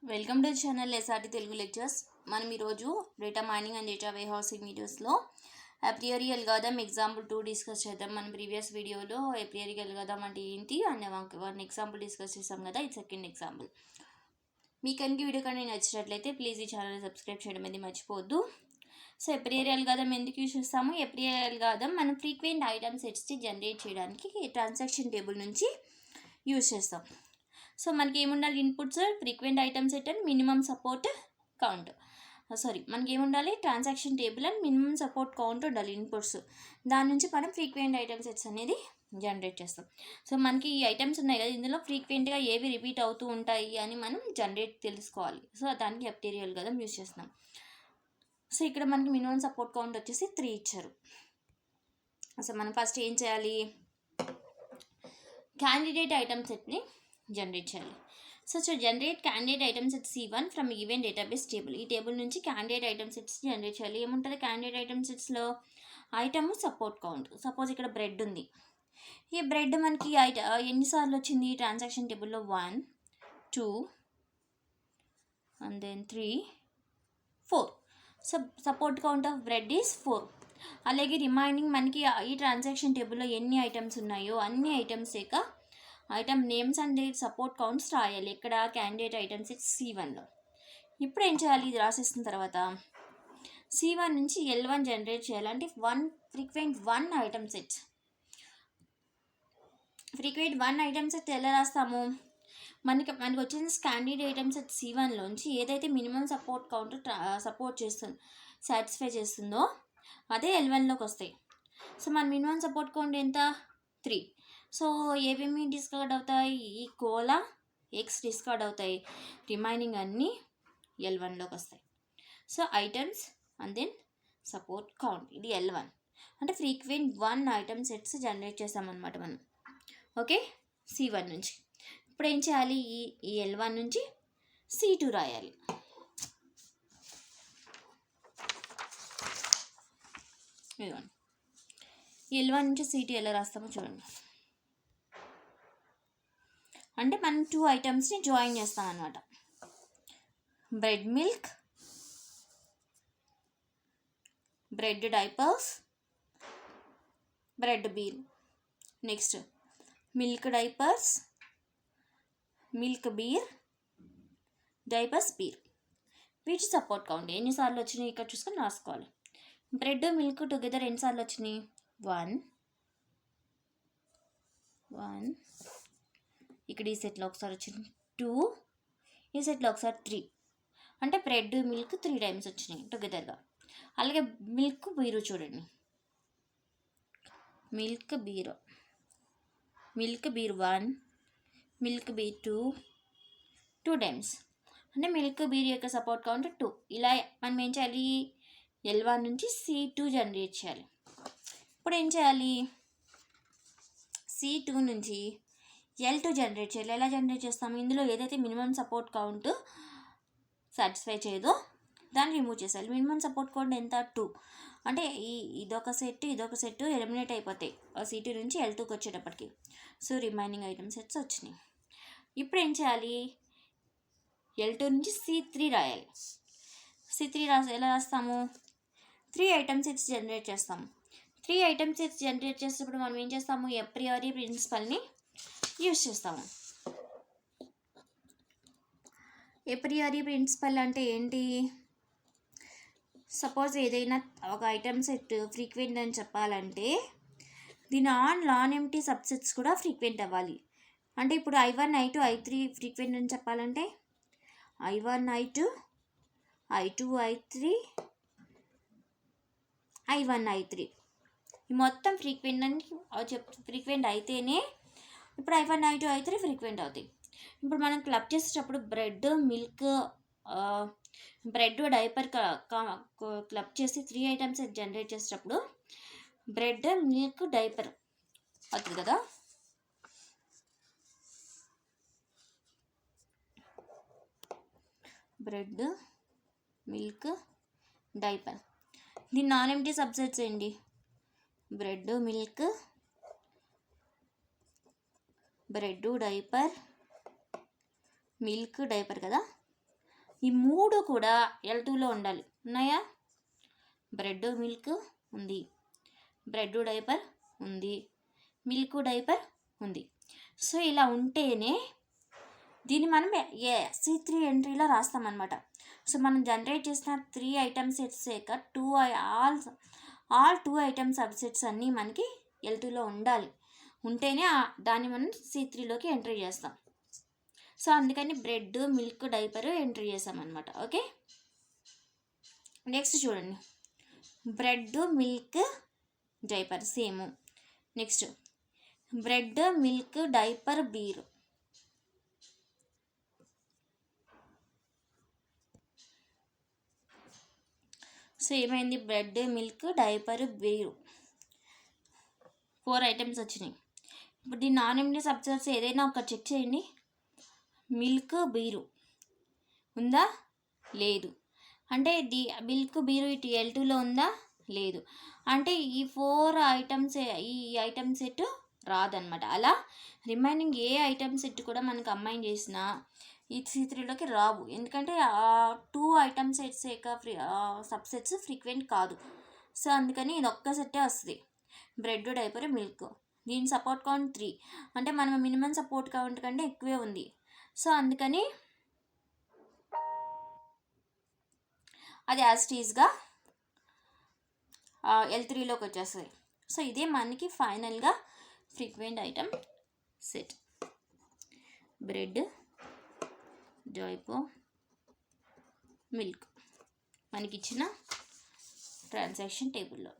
Welcome to channel SRT Telugu Lectures. మనం ఈరోజు data mining and data warehousing వీడియోస్లో a priori algorithm example 2 discuss చేద్దాం. మనం ప్రీవియస్ వీడియోలో అప్రియరీ అల్గారిథం అంటే ఏంటి అనే వన్ ఎగ్జాంపుల్ డిస్కస్ చేసాం కదా, ఇది సెకండ్ ఎగ్జాంపుల్. మీకు కనుక వీడియో కానీ నచ్చినట్లయితే ప్లీజ్ ఈ ఛానల్ సబ్స్క్రైబ్ చేయడం అనేది మర్చిపోవద్దు. సో అప్రియరీ అల్గారిథం ఎందుకు యూజ్ చేస్తాము? అప్రియరీ అల్గారిథం మనం ఫ్రీక్వెంట్ ఐటమ్ సెట్స్ని జనరేట్ చేయడానికి ట్రాన్సాక్షన్ టేబుల్ నుంచి యూజ్ చేస్తాం. సో మనకి ఏముండాలి? Inputs frequent item set and minimum support count. మనకి ఏముండాలి? Transaction table and minimum support count ఉండాలి ఇన్పుట్స్. దాని నుంచి మనం ఫ్రీక్వెంట్ ఐటమ్ సెట్స్ అనేది జనరేట్ చేస్తాం. సో మనకి ఈ ఐటమ్స్ ఉన్నాయి కదా, ఇందులో ఫ్రీక్వెంట్గా ఏవి రిపీట్ అవుతూ ఉంటాయి అని మనం జనరేట్ తెలుసుకోవాలి. సో దానికి అప్రియరీ అల్గారిథం యూజ్ చేస్తున్నాం. సో ఇక్కడ మనకి మినిమం సపోర్ట్ కౌంట్ వచ్చేసి 3 ఇచ్చారు. సో మనం ఫస్ట్ ఏం చేయాలి? క్యాండిడేట్ ఐటమ్ సెట్ని జనరేట్ చేయాలి. So generate candidate item set C1 from event database table. ఈ టేబుల్ నుంచి క్యాండిడేట్ ఐటమ్ సెట్స్ జనరేట్ చేయాలి. ఏముంటుంది క్యాండిడేట్ ఐటమ్ సెట్స్లో? Item support count. సపోజ్ ఇక్కడ బ్రెడ్ ఉంది. ఈ బ్రెడ్ మనకి ఎన్నిసార్లు వచ్చింది ట్రాన్సాక్షన్ టేబుల్లో? 1 2 and then 3 4. So support count of bread is 4. అలాగే రిమైనింగ్ మనకి ఈ ట్రాన్సాక్షన్ టేబుల్లో ఎన్ని ఐటమ్స్ ఉన్నాయో అన్ని ఐటమ్స్ యొక్క item names and support counts రాయాలి. ఇక్కడ క్యాండిడేట్ ఐటమ్ సెట్ C1లో. ఇప్పుడు ఏం చేయాలి? ఇది రాసేసిన తర్వాత C1 నుంచి L1 జనరేట్ చేయాలంటే frequent 1 item set. Frequent 1 item set ఎలా రాస్తాము? మనకి వచ్చిన క్యాండిడేట్ ఐటమ్ సెట్ C1లోంచి ఏదైతే మినిమం సపోర్ట్ కౌంట్ సపోర్ట్ చేస్తుంది, సాటిస్ఫై చేస్తుందో అదే L1లోకి వస్తాయి. సో మన మినిమం సపోర్ట్ కౌంట్ ఎంత? 3. సో ఏమేమి డిస్కార్డ్ అవుతాయి? ఈ కోలా ఎక్స్ డిస్కార్డ్ అవుతాయి. రిమైనింగ్ అన్నీ L1లోకి వస్తాయి. So items and then support count, ఇది L1. అంటే ఫ్రీక్వెంట్ 1 ఐటమ్ సెట్స్ జనరేట్ చేస్తామన్నమాట మనం. ఓకే, C1 నుంచి. ఇప్పుడు ఏం చేయాలి? ఈ L1 నుంచి C2 రాయాలి. ఇదిగోండి, L1 నుంచి C2 ఎలా రాస్తామో చూడండి. అంటే మనం 2 ఐటమ్స్ని జాయిన్ చేస్తాం అన్నమాట. Bread milk, bread diapers, bread beer. Next milk diapers, milk beer, diapers beer. వీటి సపోర్ట్ కౌంట్ ఎన్నిసార్లు వచ్చినాయి ఇక్కడ చూసుకొని రాసుకోవాలి. బ్రెడ్ మిల్క్ టుగెదర్ ఎన్నిసార్లు వచ్చినాయి? 1 ఇక్కడ ఈ సెట్లో ఒకసారి వచ్చింది 2, ఈ సెట్లో ఒకసారి 3. అంటే బ్రెడ్ మిల్క్ 3 టైమ్స్ వచ్చినాయి టుగెదర్గా. అలాగే మిల్క్ బీరు చూడండి, milk beer 1, milk beer 2 times. అంటే మిల్క్ బీర్ యొక్క సపోర్ట్ కౌంట్ 2. ఇలా మనం ఏం చేయాలి? L1 నుంచి C2 జనరేట్ చేయాలి. ఇప్పుడు ఏం చేయాలి? C2 నుంచి L2 జనరేట్ చేయాలి. ఎలా జనరేట్ చేస్తాము? ఇందులో ఏదైతే మినిమం సపోర్ట్ కౌంట్ సాటిస్ఫై చేయదో దాన్ని రిమూవ్ చేయాలి. మినిమం సపోర్ట్ కౌంట్ ఎంత? 2. అంటే ఇదొక సెట్ ఎలిమినేట్ అయిపోతాయి C2 నుంచి L2కి వచ్చేటప్పటికి. సో రిమైనింగ్ ఐటమ్ సెట్స్ వచ్చినాయి. ఇప్పుడు ఏం చేయాలి? L2 నుంచి C3 రాయాలి. C3 ఎలా రాస్తాము? 3 ఐటమ్ సెట్స్ జనరేట్ చేస్తాము. 3 ఐటమ్ సెట్స్ జనరేట్ చేసేటప్పుడు మనం ఏం చేస్తాము? అప్రియరీ ప్రిన్సిపల్ని యూజ్ చేస్తాము. అప్రియరీ ప్రిన్సిపల్ అంటే ఏంటి? సపోజ్ ఏదైనా ఒక ఐటమ్ సెట్ ఫ్రీక్వెంట్ అని చెప్పాలంటే దీని నాన్ ఎంప్టీ సబ్సెట్స్ కూడా ఫ్రీక్వెంట్ అవ్వాలి. అంటే ఇప్పుడు I1 I2 I3 ఫ్రీక్వెంట్ అని చెప్పాలంటే I1 I2 I2 I3 I1 I3 ఈ మొత్తం ఫ్రీక్వెంట్ అయితేనే ఇప్పుడు I1 I2 I3 ఫ్రీక్వెంట్ అవుతాయి. ఇప్పుడు మనం క్లబ్ చేసేటప్పుడు bread milk bread diaper club చేసి 3 ఐటమ్స్ జనరేట్ చేసేటప్పుడు బ్రెడ్ మిల్క్ డైపర్ అవుతుంది కదా. Bread milk diaper. దీని నాన్ ఎంప్టీ సబ్సెట్స్ ఏంటి? Bread milk, bread diaper, milk diaper కదా. ఈ 3 కూడా L2లో ఉండాలి. ఉన్నాయా? బ్రెడ్ మిల్క్ ఉంది, బ్రెడ్ డైపర్ ఉంది, మిల్క్ డైపర్ ఉంది. సో ఇలా ఉంటేనే దీన్ని మనం C3 ఎంట్రీలో రాస్తామన్నమాట. సో మనం జనరేట్ చేసిన 3 ఐటమ్స్ సెట్స్ యొక్క ఆల్ 2 ఐటమ్ సబ్సెట్స్ అన్నీ మనకి L2లో ఉండాలి. ఉంటేనే దాన్ని మనం C3లోకి ఎంట్రీ చేస్తాం. సో అందుకని బ్రెడ్ మిల్క్ డైపర్ ఎంట్రీ చేస్తామన్నమాట. ఓకే, నెక్స్ట్ చూడండి, bread milk diaper same. Next bread milk diaper beer. So ఏమైంది? Bread milk diaper beer 4 items వచ్చినాయి. ఇప్పుడు దీని నాన్ ఎంటీ సబ్సెట్స్ ఏదైనా ఒక చెక్ చేయండి. మిల్క్ బీరు ఉందా? లేదు. అంటే మిల్క్ బీరు ఇటు L2లో ఉందా? లేదు. అంటే ఈ 4 ఐటమ్స్ ఈ ఐటమ్ సెట్ రాదనమాట. అలా రిమైనింగ్ ఏ ఐటమ్ సెట్ కూడా మనకు కంబైన్ చేసినా ఈ C3లోకి రావు. ఎందుకంటే 2 ఐటమ్ సెట్స్ యొక్క సబ్సెట్స్ ఫ్రీక్వెంట్ కాదు. సో అందుకని ఇది ఒక్క సెట్టే వస్తుంది, బ్రెడ్ డైపర్ మిల్క్. దీని సపోర్ట్ కౌంట్ 3, అంటే మనం మినిమం సపోర్ట్ కౌంట్ కంటే ఎక్కువే ఉంది. సో అందుకని అది యాజ్ టీజ్గా L3లోకి వచ్చేస్తుంది. సో ఇదే మనకి ఫైనల్గా frequent item set, bread diaper milk మనకి ఇచ్చిన ట్రాన్సాక్షన్ టేబుల్లో.